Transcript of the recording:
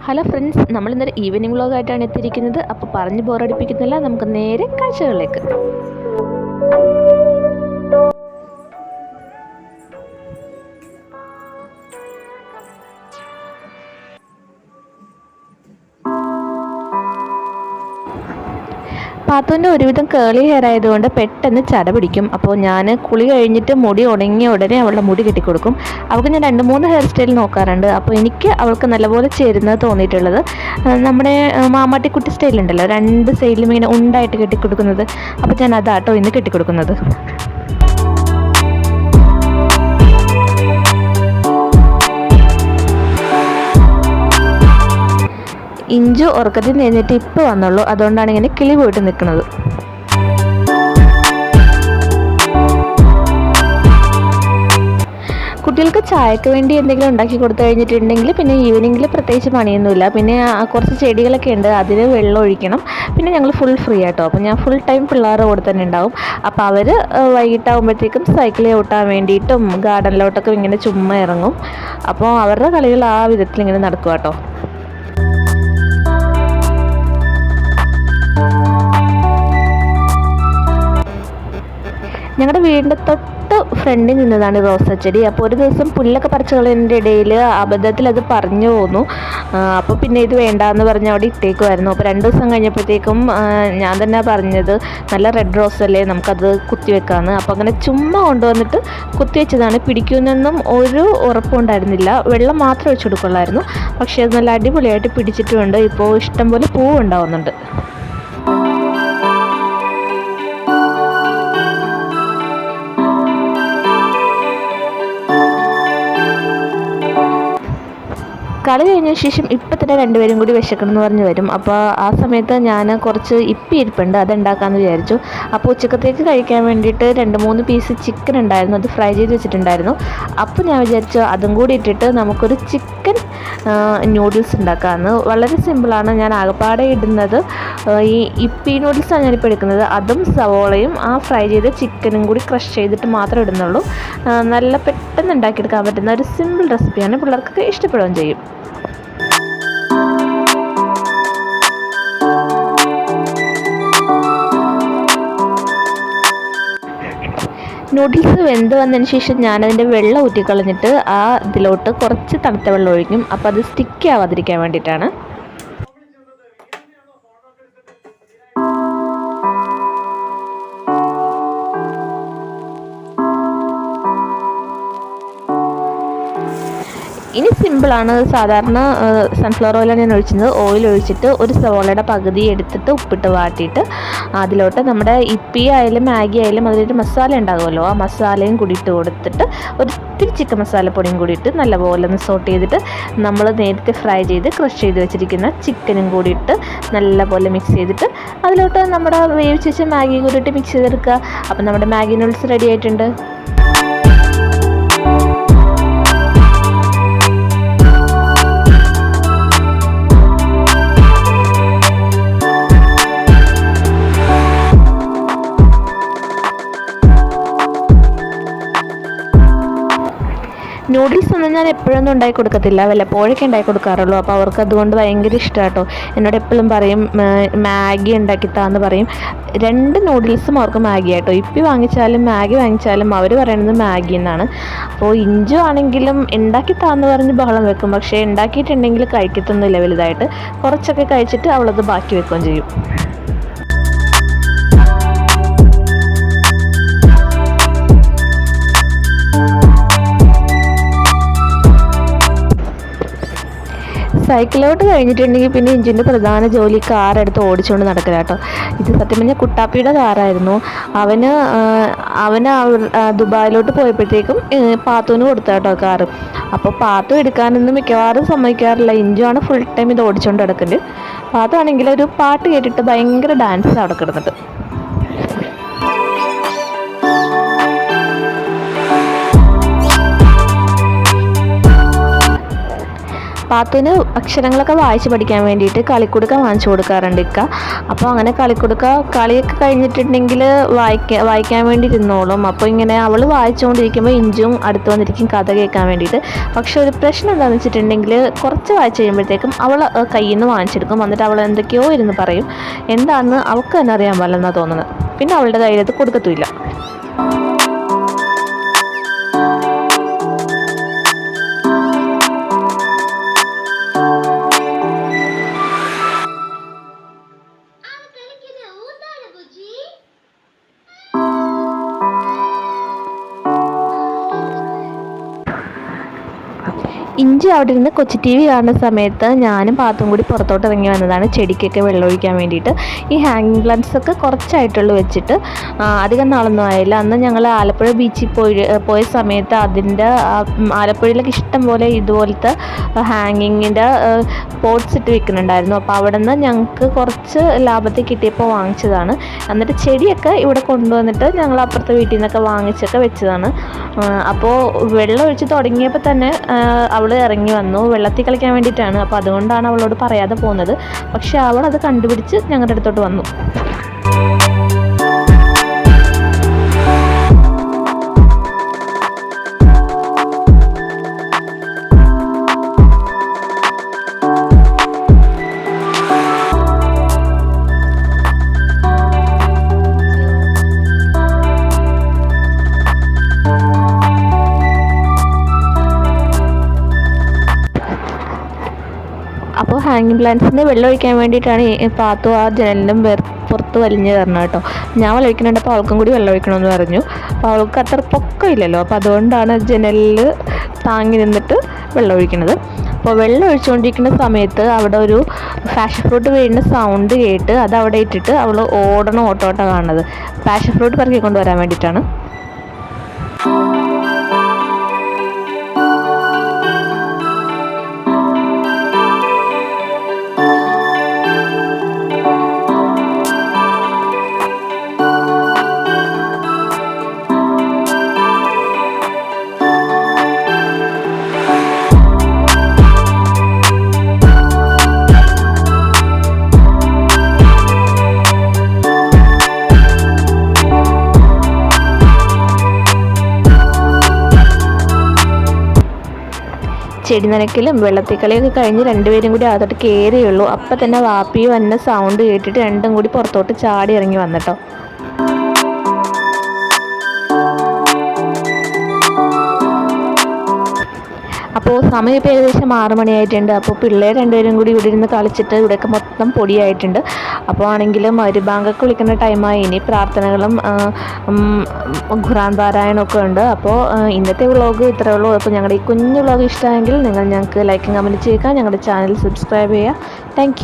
Hello friends, നമ്മളിന്നൊരു evening വ്ളോഗായിട്ടാണ് എത്തിയിരിക്കുന്നത്. അപ്പോൾ പറഞ്ഞ് ബോറടിപ്പിക്കുന്നില്ല, നമുക്ക് നേരെ കാഴ്ചകളിലേക്ക്. പാത്തുവിൻ്റെ ഒരുവിധം കേളി ഹെയർ ആയതുകൊണ്ട് പെട്ടെന്ന് ചട പിടിക്കും. അപ്പോൾ ഞാൻ കുളി കഴിഞ്ഞിട്ട് മുടി ഉണങ്ങിയ ഉടനെ അവളുടെ മുടി കെട്ടിക്കൊടുക്കും. അവൾക്ക് ഞാൻ 2-3 ഹെയർ സ്റ്റൈൽ നോക്കാറുണ്ട്. അപ്പോൾ എനിക്ക് അവൾക്ക് നല്ലപോലെ ചേരുന്നത് തോന്നിയിട്ടുള്ളത് നമ്മുടെ മാമാട്ടിക്കുട്ടി സ്റ്റൈലുണ്ടല്ലോ, 2 സൈഡിലും ഇങ്ങനെ ഉണ്ടായിട്ട് കെട്ടിക്കൊടുക്കുന്നത്. അപ്പോൾ ഞാൻ അതാട്ടോ ഇന്ന് കെട്ടിക്കൊടുക്കുന്നത്. ഇഞ്ചു ഉറക്കത്തിൽ നേരിട്ട് ഇപ്പോൾ വന്നുള്ളൂ, അതുകൊണ്ടാണ് ഇങ്ങനെ കിളി പോയിട്ട് നിൽക്കുന്നത്. കുട്ടികൾക്ക് ചായക്ക് വേണ്ടി എന്തെങ്കിലും ഉണ്ടാക്കി കൊടുത്തു കഴിഞ്ഞിട്ടുണ്ടെങ്കിൽ പിന്നെ ഈവനിങ്ങിൽ പ്രത്യേകിച്ച് പണിയൊന്നുമില്ല. പിന്നെ കുറച്ച് ചെടികളൊക്കെ ഉണ്ട്, അതിന് വെള്ളം ഒഴിക്കണം. പിന്നെ ഞങ്ങൾ ഫുൾ ഫ്രീ ആട്ടോ. അപ്പോൾ ഞാൻ ഫുൾ ടൈം പിള്ളേരുടെ കൂടെ തന്നെ ഉണ്ടാവും. അപ്പോൾ അവർ വൈകിട്ടാകുമ്പോഴത്തേക്കും സൈക്കിൾ ചവിട്ടാൻ വേണ്ടിയിട്ടും ഗാർഡനിലോട്ടൊക്കെ ഇങ്ങനെ ചുമ്മാ ഇറങ്ങും. അപ്പോൾ അവരുടെ കളികൾ ആ വിധത്തിൽ ഇങ്ങനെ നടക്കും കേട്ടോ. ഞങ്ങളുടെ വീടിൻ്റെ തൊട്ട് ഫ്രണ്ടിൽ നിന്നതാണ് റോസാ ചെടി. അപ്പോൾ ഒരു ദിവസം പുല്ലൊക്കെ പറിച്ച് കളയുന്നതിൻ്റെ ഇടയിൽ അബദ്ധത്തിൽ അത് പറഞ്ഞു പോന്നു. അപ്പോൾ പിന്നെ ഇത് വേണ്ടാന്ന് പറഞ്ഞ് അവിടെ ഇട്ടേക്കുമായിരുന്നു. അപ്പോൾ 2 ദിവസം കഴിഞ്ഞപ്പോഴത്തേക്കും ഞാൻ തന്നെ പറഞ്ഞത്, നല്ല റെഡ് റോസ് അല്ലേ, നമുക്കത് കുത്തിവെക്കാമെന്ന്. അപ്പോൾ അങ്ങനെ ചുമ്മാ കൊണ്ടുവന്നിട്ട് കുത്തിവെച്ചതാണ്. പിടിക്കുമെന്നൊന്നും ഒരു ഉറപ്പുണ്ടായിരുന്നില്ല. വെള്ളം മാത്രം ഒഴിച്ചു കൊടുക്കുള്ളായിരുന്നു. പക്ഷേ അത് നല്ല അടിപൊളിയായിട്ട് പിടിച്ചിട്ടുമുണ്ട്. ഇപ്പോൾ ഇഷ്ടംപോലെ പൂവ് ഉണ്ടാവുന്നുണ്ട്. കളി കഴിഞ്ഞ ശേഷം ഇപ്പം തന്നെ 2 പേരും കൂടി വിശക്കണം എന്ന് പറഞ്ഞ് വരും. അപ്പോൾ ആ സമയത്ത് ഞാൻ കുറച്ച് ഇരിപ്പുണ്ട്, അതുണ്ടാക്കാമെന്ന് വിചാരിച്ചു. അപ്പോൾ ഉച്ചക്കത്തേക്ക് കഴിക്കാൻ വേണ്ടിയിട്ട് 2-3 പീസ് ചിക്കൻ ഉണ്ടായിരുന്നു, അത് ഫ്രൈ ചെയ്ത് വെച്ചിട്ടുണ്ടായിരുന്നു. അപ്പോൾ ഞാൻ വിചാരിച്ചു അതും കൂടി ഇട്ടിട്ട് നമുക്കൊരു ചിക്കൻ നൂഡിൽസ് ഉണ്ടാക്കാമെന്ന്. വളരെ സിമ്പിളാണ്. ഞാൻ ആകപ്പാടെ ഇടുന്നത് ഈ ഇപ്പി നൂഡിൽസാണ് ഞാനിപ്പോൾ എടുക്കുന്നത്. അതും സവോളയും ആ ഫ്രൈ ചെയ്ത ചിക്കനും കൂടി ക്രഷ് ചെയ്തിട്ട് മാത്രമേ ഇടുന്നുള്ളൂ. നല്ല പെട്ടെന്ന് ഉണ്ടാക്കിയെടുക്കാൻ പറ്റുന്ന ഒരു സിമ്പിൾ റെസിപ്പിയാണ്, പിള്ളേർക്കൊക്കെ ഇഷ്ടപ്പെടുകയും ചെയ്യും. നൂഡിൽസ് വെന്ത് വന്നതിന് ശേഷം ഞാനതിൻ്റെ വെള്ളം ഊറ്റിക്കളഞ്ഞിട്ട് ഇതിലോട്ട് കുറച്ച് തണുത്ത വെള്ളം ഒഴിക്കും. അപ്പോൾ അത് സ്റ്റിക്ക് ആവാതിരിക്കാൻ വേണ്ടിയിട്ടാണ്. ഇനി സിമ്പിളാണ്. സാധാരണ സൺഫ്ലവർ ഓയിലാണ് ഞാൻ ഒഴിച്ചത്. ഓയിൽ ഒഴിച്ചിട്ട് ഒരു സവോളയുടെ പകുതി എടുത്തിട്ട് ഉപ്പിട്ട് വാട്ടിയിട്ട് അതിലോട്ട് നമ്മുടെ ഇപ്പി ആയാലും മാഗി ആയാലും അതിലൊരു മസാല ഉണ്ടാകുമല്ലോ, ആ മസാലയും കൂടി ഇട്ട് കൊടുത്തിട്ട് ഒരിത്തിരി ചിക്കൻ മസാലപ്പൊടിയും കൂടി ഇട്ട് നല്ലപോലെ ഒന്ന് സോട്ട് ചെയ്തിട്ട് നമ്മൾ നേരത്തെ ഫ്രൈ ചെയ്ത് ക്രഷ് ചെയ്ത് വെച്ചിരിക്കുന്ന ചിക്കനും കൂടി ഇട്ട് നല്ലപോലെ മിക്സ് ചെയ്തിട്ട് അതിലോട്ട് നമ്മുടെ വേവിച്ച് വെച്ച മാഗി കൂടി ഇട്ട് മിക്സ് ചെയ്തെടുക്കുക. അപ്പം നമ്മുടെ മാഗി നൂഡിൽസ് റെഡി ആയിട്ടുണ്ട്. നൂഡിൽസ് ഒന്നും ഞാൻ എപ്പോഴൊന്നും ഉണ്ടാക്കി കൊടുക്കത്തില്ല, വല്ലപ്പോഴൊക്കെ ഉണ്ടാക്കി കൊടുക്കാറുള്ളൂ. അപ്പോൾ അവർക്ക് അതുകൊണ്ട് ഭയങ്കര ഇഷ്ടമാട്ടോ. എന്നോട് എപ്പോഴും പറയും മാഗി ഉണ്ടാക്കിത്താന്ന് പറയും. 2 നൂഡിൽസും അവർക്ക് മാഗി ആട്ടോ. ഇപ്പി വാങ്ങിച്ചാലും മാഗി വാങ്ങിച്ചാലും അവർ പറയുന്നത് മാഗി എന്നാണ്. അപ്പോൾ ഇഞ്ചു ആണെങ്കിലും ഉണ്ടാക്കിത്താന്ന് പറഞ്ഞ് ബഹളം വെക്കും. പക്ഷേ ഉണ്ടാക്കിയിട്ടുണ്ടെങ്കിൽ കഴിക്കത്തൊന്നുമില്ല വലുതായിട്ട്. കുറച്ചൊക്കെ കഴിച്ചിട്ട് അവളത് ബാക്കി വെക്കുകയും ചെയ്യും. സൈക്കിളോട്ട് കഴിഞ്ഞിട്ടുണ്ടെങ്കിൽ പിന്നെ ഇഞ്ചിൻ്റെ പ്രധാന ജോലി കാറെടുത്ത് ഓടിച്ചുകൊണ്ട് നടക്കില്ല കേട്ടോ. ഇത് സത്യം പറഞ്ഞാൽ കുട്ടാപ്പിയുടെ കാറായിരുന്നു. അവന് ദുബായിലോട്ട് പോയപ്പോഴത്തേക്കും പാത്തുവിന് കൊടുത്ത കേട്ടോ കാറ്. അപ്പോൾ പാത്തു എടുക്കാനൊന്നും മിക്കവാറും സമ്മതിക്കാറില്ല. ഇഞ്ചു ആണ് ഫുൾ ടൈം ഇത് ഓടിച്ചുകൊണ്ട് നടക്കുന്നത്. പാത്തു ആണെങ്കിൽ ഒരു പാട്ട് കേട്ടിട്ട് ഭയങ്കര ഡാൻസ് അവിടെ കിടന്നിട്ട്. പാത്തുവിന് അക്ഷരങ്ങളൊക്കെ വായിച്ച് പഠിക്കാൻ വേണ്ടിയിട്ട് കളിക്കുടുക്ക വാങ്ങിച്ചു കൊടുക്കാറുണ്ട് ഇക്ക. അപ്പോൾ അങ്ങനെ കളിക്കുടുക്ക കളിയൊക്കെ കഴിഞ്ഞിട്ടുണ്ടെങ്കിൽ വായിക്കാൻ വേണ്ടി ഇരുന്നോളും. അപ്പോൾ ഇങ്ങനെ അവൾ വായിച്ചുകൊണ്ടിരിക്കുമ്പോൾ ഇഞ്ചും അടുത്ത് വന്നിരിക്കും കഥ കേൾക്കാൻ വേണ്ടിയിട്ട്. പക്ഷെ ഒരു പ്രശ്നം എന്താണെന്ന് വെച്ചിട്ടുണ്ടെങ്കിൽ കുറച്ച് വായിച്ച് കഴിയുമ്പോഴത്തേക്കും അവൾ കയ്യിൽ നിന്ന് വാങ്ങിച്ചെടുക്കും. എന്നിട്ട് അവൾ എന്തൊക്കെയോ ഇരുന്ന് പറയും. എന്താണെന്ന് അവൾക്ക് തന്നെ അറിയാൻ പാടില്ലെന്നാണ് തോന്നുന്നത്. പിന്നെ അവളുടെ കയ്യിലത് കൊടുക്കത്തുമില്ല. ഇഞ്ചി അവിടെ ഇരുന്ന് കൊച്ചു ടി വി കാണുന്ന സമയത്ത് ഞാനും പാത്തും കൂടി പുറത്തോട്ട് ഇറങ്ങി വന്നതാണ് ചെടിക്കൊക്കെ വെള്ളമൊഴിക്കാൻ വേണ്ടിയിട്ട്. ഈ ഹാങ്ങിങ് പ്ലാന്റ്സ് ഒക്കെ കുറച്ചായിട്ടുള്ളൂ വെച്ചിട്ട്, അധികം നാളൊന്നും ആയില്ല. അന്ന് ഞങ്ങൾ ആലപ്പുഴ ബീച്ചിൽ പോയ സമയത്ത് അതിൻ്റെ ആലപ്പുഴയിലൊക്കെ ഇഷ്ടം പോലെ ഇതുപോലത്തെ ഹാങ്ങിങ്ങിൻ്റെ പോട്ട്സ് ഇട്ട് വിൽക്കുന്നുണ്ടായിരുന്നു. അപ്പോൾ അവിടെ നിന്ന് ഞങ്ങൾക്ക് കുറച്ച് ലാഭത്തിൽ കിട്ടിയപ്പോൾ വാങ്ങിച്ചതാണ്. എന്നിട്ട് ചെടിയൊക്കെ ഇവിടെ കൊണ്ടുവന്നിട്ട് ഞങ്ങൾ അപ്പുറത്തെ വീട്ടിൽ നിന്നൊക്കെ വാങ്ങിച്ചൊക്കെ വെച്ചതാണ്. അപ്പോൾ വെള്ളം ഒഴിച്ച് തുടങ്ങിയപ്പോൾ തന്നെ അവൾ ഇറങ്ങി വന്നു. വെള്ളത്തിൽ കളിക്കാൻ വേണ്ടിയിട്ടാണ്. അപ്പോൾ അതുകൊണ്ടാണ് അവളോട് പറയാതെ പോകുന്നത്. പക്ഷെ അവൾ അത് കണ്ടുപിടിച്ച് ഞങ്ങളുടെ അടുത്തോട്ട് വന്നു. അപ്പോൾ ഹാങ്ങിങ് പ്ലാന്റ്സിന് വെള്ളം ഒഴിക്കാൻ വേണ്ടിയിട്ടാണ് പാത്തു ആ ജനലിലും പുറത്ത് വലിഞ്ഞ് തരണം കേട്ടോ. ഞാൻ വെള്ളം ഒഴിക്കുന്നുണ്ടപ്പോൾ അവൾക്കും കൂടി വെള്ളം ഒഴിക്കണമെന്ന് പറഞ്ഞു. അപ്പോൾ അവൾക്ക് അത്ര പൊക്കമില്ലല്ലോ, അപ്പോൾ അതുകൊണ്ടാണ് ജനലിൽ താങ്ങി നിന്നിട്ട് വെള്ളം ഒഴിക്കുന്നത്. അപ്പോൾ വെള്ളം ഒഴിച്ചുകൊണ്ടിരിക്കുന്ന സമയത്ത് അവിടെ ഒരു പാഷൻ ഫ്രൂട്ട് വീഴുന്ന സൗണ്ട് കേട്ട് അത് അവിടെ ഇട്ടിട്ട് അവൾ ഓട്ടോട്ട കാണുന്നത്. പാഷൻ ഫ്രൂട്ട് പെറുക്കി കൊണ്ടുവരാൻ വേണ്ടിയിട്ടാണ്. ചെടി നനയ്ക്കലും വെള്ളത്തിക്കളിയൊക്കെ കഴിഞ്ഞ് രണ്ടുപേരും കൂടി അകത്തോട്ട് കയറിയുള്ളൂ. അപ്പം തന്നെ വാപ്പിയും എന്നെ സൗണ്ട് കേട്ടിട്ട് രണ്ടും കൂടി പുറത്തോട്ട് ചാടി ഇറങ്ങി വന്നിട്ടോ. അപ്പോൾ സമയം ഇപ്പോൾ ഏകദേശം 6 മണിയായിട്ടുണ്ട്. അപ്പോൾ പിള്ളേർ രണ്ടുപേരും കൂടി ഇവിടെ ഇരുന്ന് കളിച്ചിട്ട് ഇവിടെയൊക്കെ മൊത്തം പൊടിയായിട്ടുണ്ട്. അപ്പോൾ ആണെങ്കിൽ മരുബാങ്കൊക്കെ വിളിക്കുന്ന ടൈമായി. ഇനി പ്രാർത്ഥനകളും ഖുർആൻ പാരായണമൊക്കെ ഉണ്ട്. അപ്പോൾ ഇന്നത്തെ വ്ളോഗ് ഇത്രയേ ഉള്ളൂ. അപ്പോൾ ഞങ്ങളുടെ ഈ കുഞ്ഞു വ്ളോഗ് ഇഷ്ടമായെങ്കിൽ നിങ്ങൾ ഞങ്ങൾക്ക് ലൈക്കും കമൻറ്റ് ചെയ്യുക. ഞങ്ങളുടെ ചാനൽ സബ്സ്ക്രൈബ് ചെയ്യുക. താങ്ക്